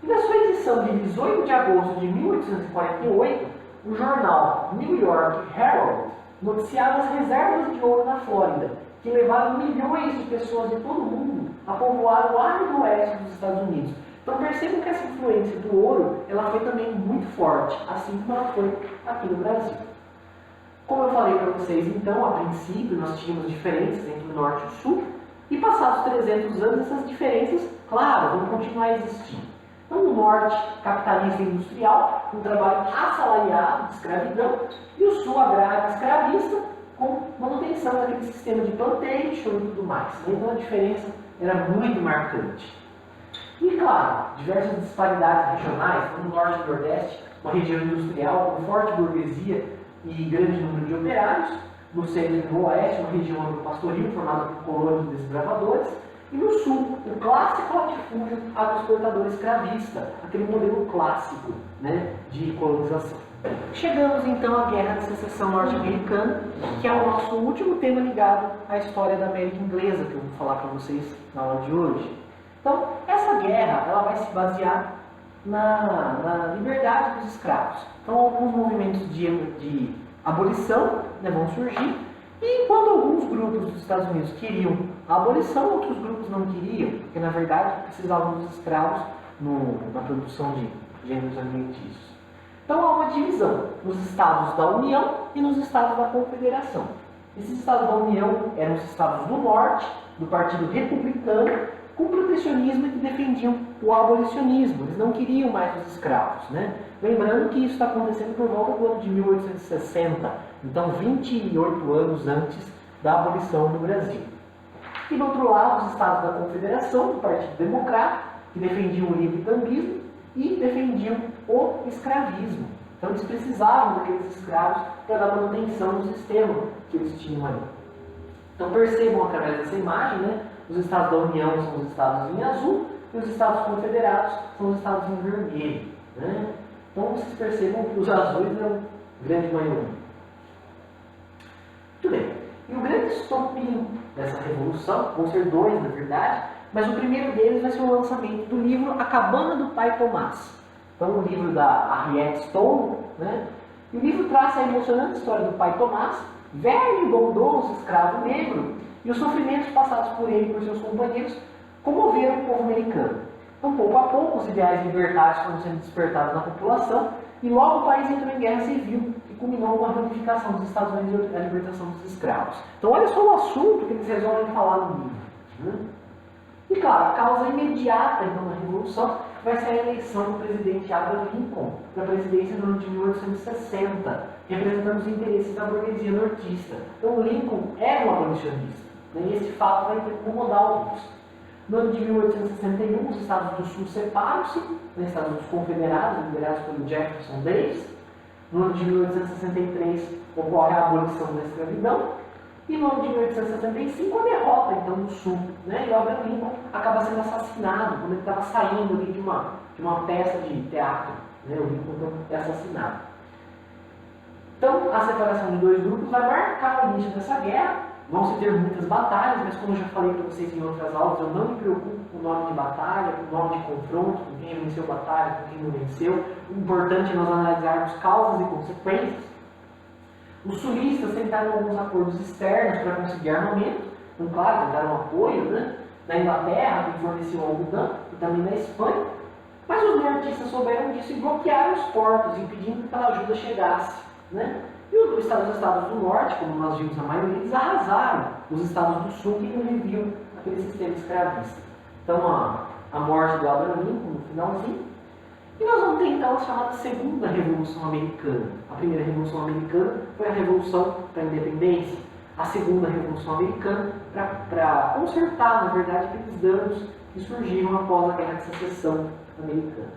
e na sua edição de 18 de agosto de 1848, o jornal New York Herald noticiava as reservas de ouro na Flórida, que levaram milhões de pessoas de todo o mundo a povoar o árido oeste dos Estados Unidos. Então percebam que essa influência do ouro ela foi também muito forte, assim como ela foi aqui no Brasil. Como eu falei para vocês, então, a princípio nós tínhamos diferenças entre o norte e o sul, e passados 300 anos essas diferenças, claro, vão continuar a existir. Então o norte, capitalista e industrial, um trabalho assalariado de escravidão, e o sul agrário escravista, com manutenção daquele sistema de plantation e tudo mais. Então a diferença era muito marcante. E claro, diversas disparidades regionais, no norte e nordeste, uma região industrial com forte burguesia e grande número de operários, no centro e no oeste, uma região do pastoril formada por colônias de desbravadores, e no sul, o clássico latifúndio agroexportador escravista, aquele modelo clássico, né, de colonização. Chegamos então à Guerra de Secessão Norte-Americana, que é o nosso último tema ligado à história da América Inglesa, que eu vou falar para vocês na aula de hoje. Então, essa guerra ela vai se basear na liberdade dos escravos. Então, alguns movimentos de abolição, né, vão surgir, e enquanto alguns grupos dos Estados Unidos queriam a abolição, outros grupos não queriam, porque na verdade precisavam dos escravos na produção de gêneros alimentícios. Então há uma divisão nos estados da União e nos estados da Confederação. Esses estados da União eram os estados do norte, do Partido Republicano, com protecionismo e que defendiam o abolicionismo. Eles não queriam mais os escravos, né? Lembrando que isso está acontecendo por volta do ano de 1860, então 28 anos antes da abolição no Brasil. E do outro lado, os estados da Confederação, do Partido Democrata, que defendiam o livre-cambismo e defendiam o escravismo. Então eles precisavam daqueles escravos para dar manutenção no sistema que eles tinham ali. Então percebam através dessa imagem, né? Os estados da União são os estados em azul e os estados confederados são os estados em vermelho, né? Então vocês percebam que os azuis é a grande maioria. Muito bem. E o grande estopim dessa revolução, vão ser dois na verdade, mas o primeiro deles vai ser o lançamento do livro A Cabana do Pai Tomás. Então o livro da Harriet Stone, né? E o livro traça a emocionante história do pai Tomás, velho e bondoso escravo negro, e os sofrimentos passados por ele e por seus companheiros comoveram o povo americano. Então, pouco a pouco, os ideais libertários foram sendo despertados na população, e logo o país entrou em guerra civil, que culminou com a reunificação dos Estados Unidos e a libertação dos escravos. Então, olha só o assunto que eles resolvem falar no livro, né? E claro, a causa imediata então, da Revolução vai ser a eleição do presidente Abraham Lincoln para a presidência no ano de 1860, representando os interesses da burguesia nortista. Então, Lincoln era um abolicionista, né? E esse fato vai incomodar alguns. No ano de 1861, os estados do Sul separam-se, os Estados Unidos Confederados, liderados pelo Jefferson Davis. No ano de 1863, ocorre a abolição da escravidão. E no ano de 1875, a derrota então, do Sul. Né? E o Abraham Lincoln acaba sendo assassinado quando ele estava saindo ali de uma peça de teatro. Né? O Lincoln então, é assassinado. Então, a separação de dois grupos vai marcar o início dessa guerra. Vão se ter muitas batalhas, mas como eu já falei para vocês em outras aulas, eu não me preocupo com o nome de batalha, com o nome de confronto, com quem venceu a batalha, com quem não venceu. O importante é nós analisarmos causas e consequências. Os sulistas tentaram alguns acordos externos para conseguir armamento, então, claro, tentaram apoio, né? Na Inglaterra, que forneceu algodão, e também na Espanha, mas os nortistas souberam disso e bloquearam os portos, impedindo que aquela ajuda chegasse, né? E os estados do norte, como nós vimos a maioria, eles arrasaram os estados do sul que não viviam aquele sistema escravista. Então, a morte do Abraham Lincoln no finalzinho. E nós vamos ter então a chamada Segunda Revolução Americana. A primeira Revolução Americana foi a Revolução para a Independência. A Segunda Revolução Americana para consertar, na verdade, aqueles danos que surgiram após a Guerra de Secessão Americana.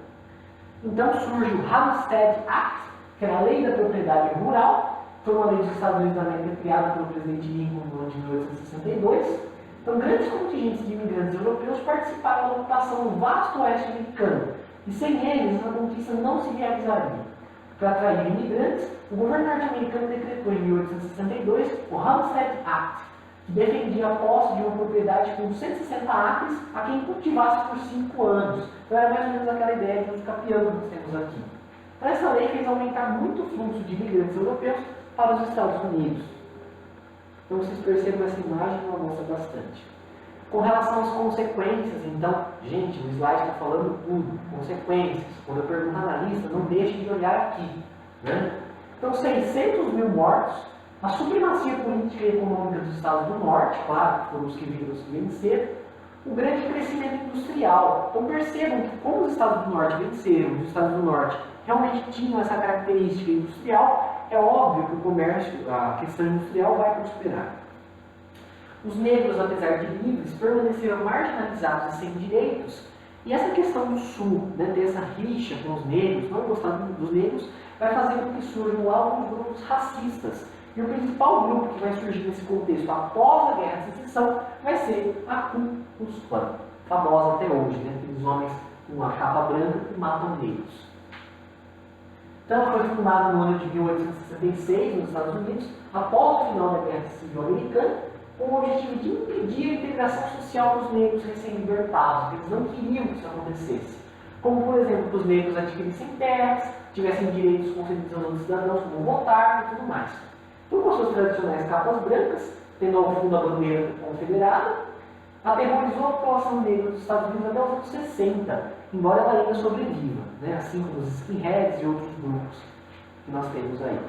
Então surge o Homestead Act, que era a Lei da Propriedade Rural. Foi uma lei dos Estados Unidos da América criada pelo presidente Lincoln no ano de 1862. Então, grandes contingentes de imigrantes europeus participaram da ocupação do vasto oeste americano. E sem eles, a conquista não se realizaria. Para atrair imigrantes, o governo norte-americano decretou em 1862 o Homestead Act, que defendia a posse de uma propriedade com 160 acres a quem cultivasse por 5 anos. Então era mais ou menos aquela ideia de capião que nós temos aqui. Então, essa lei fez aumentar muito o fluxo de imigrantes europeus para os Estados Unidos. Então vocês percebam essa imagem, ela mostra bastante. Com relação às consequências, então, gente, o slide está falando tudo. Consequências. Quando eu perguntar na lista, não deixe de olhar aqui. Né? Então, 600 mil mortos, a supremacia política e econômica dos Estados do Norte, claro, foram os que venceram, o grande crescimento industrial. Então, percebam que como os Estados do Norte venceram, os Estados do Norte realmente tinham essa característica industrial, é óbvio que o comércio, a questão industrial vai prosperar. Os negros, apesar de livres, permaneceram marginalizados e sem direitos. E essa questão do Sul, né, ter essa rixa com os negros, não gostar dos negros, vai fazer com que surjam alguns grupos racistas. E o principal grupo que vai surgir nesse contexto após a Guerra de Secessão vai ser a Ku Klux Klan, famosa até hoje, né, aqueles homens com a capa branca que matam negros. Então, ela foi fundada no ano de 1866 nos Estados Unidos, após o final da Guerra Civil Americana, com o objetivo de impedir a integração social dos negros recém-libertados. Eles não queriam que isso acontecesse. Como, por exemplo, que os negros adquirissem terras, tivessem direitos concedidos aos outros cidadãos, como votar e tudo mais. Então, com suas tradicionais capas brancas, tendo ao fundo a bandeira confederada, aterrorizou a população negra dos Estados Unidos até os anos 60, embora ela ainda sobreviva, né? Assim como os skinheads e outros grupos que nós temos aí.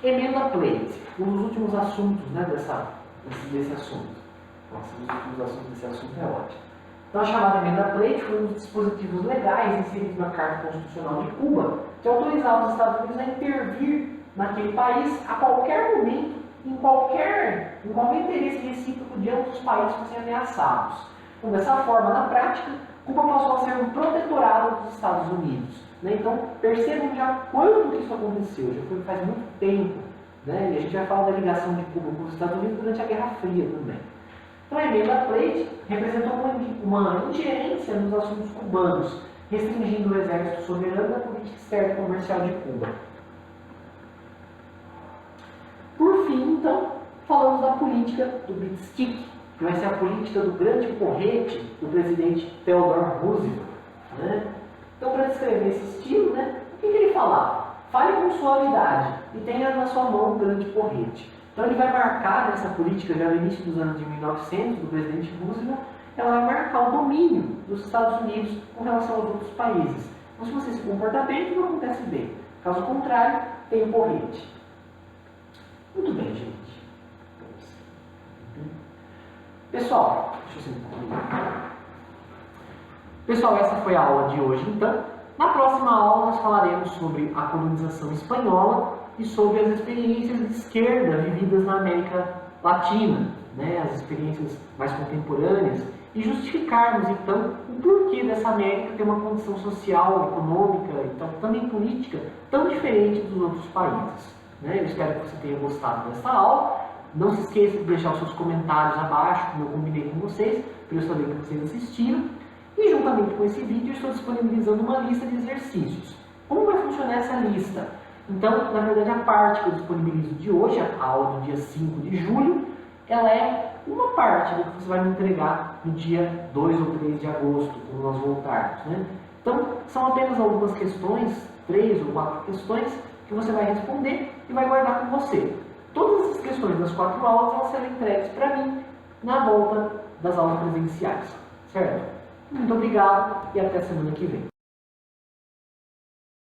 Emenda Plate, um dos últimos assuntos, né, desse assunto. Nossa, um dos últimos assuntos desse assunto é ótimo. Então, a chamada Emenda Plate foi um dos dispositivos legais inseridos na Carta Constitucional de Cuba, que autorizava os Estados Unidos a intervir naquele país a qualquer momento, em qualquer interesse recíproco de ambos os países fossem ameaçados. Então, dessa forma, na prática, Cuba passou a ser um protetorado dos Estados Unidos. Né? Então, percebam já quando que isso aconteceu, já foi faz muito tempo. Né? E a gente vai falar da ligação de Cuba com os Estados Unidos durante a Guerra Fria também. Então, a Emenda Plate representou uma ingerência nos assuntos cubanos, restringindo o exército soberano da política externa e comercial de Cuba. Por fim, então, falamos da política do Big Stick, que vai ser a política do grande porrete do presidente Theodore Roosevelt. Né? Então, para descrever esse estilo, né, o que ele falava? Fale com suavidade e tenha na sua mão um grande porrete. Então, ele vai marcar nessa política, já no início dos anos de 1900, do presidente Roosevelt, ela vai marcar o domínio dos Estados Unidos com relação aos outros países. Então, se você se comporta bem, tudo acontece bem. Caso contrário, tem um porrete. Muito bem, gente. Pessoal, deixa eu sentar. Pessoal, essa foi a aula de hoje, então. Na próxima aula nós falaremos sobre a colonização espanhola e sobre as experiências de esquerda vividas na América Latina, né? As experiências mais contemporâneas, e justificarmos, então, o porquê dessa América ter uma condição social, econômica e então, também política tão diferente dos outros países. Né? Eu espero que você tenha gostado dessa aula. Não se esqueça de deixar os seus comentários abaixo, como eu combinei com vocês, para eu saber que vocês assistiram. E juntamente com esse vídeo, eu estou disponibilizando uma lista de exercícios. Como vai funcionar essa lista? Então, na verdade, a parte que eu disponibilizo de hoje, a aula do dia 5 de julho, ela é uma parte do que você vai me entregar no dia 2 ou 3 de agosto, quando nós voltarmos. Né? Então, são apenas algumas questões, 3 ou 4 questões, que você vai responder e vai guardar com você. Todas as questões das 4 aulas vão ser entregues para mim na volta das aulas presenciais, certo? Muito obrigado e até semana que vem.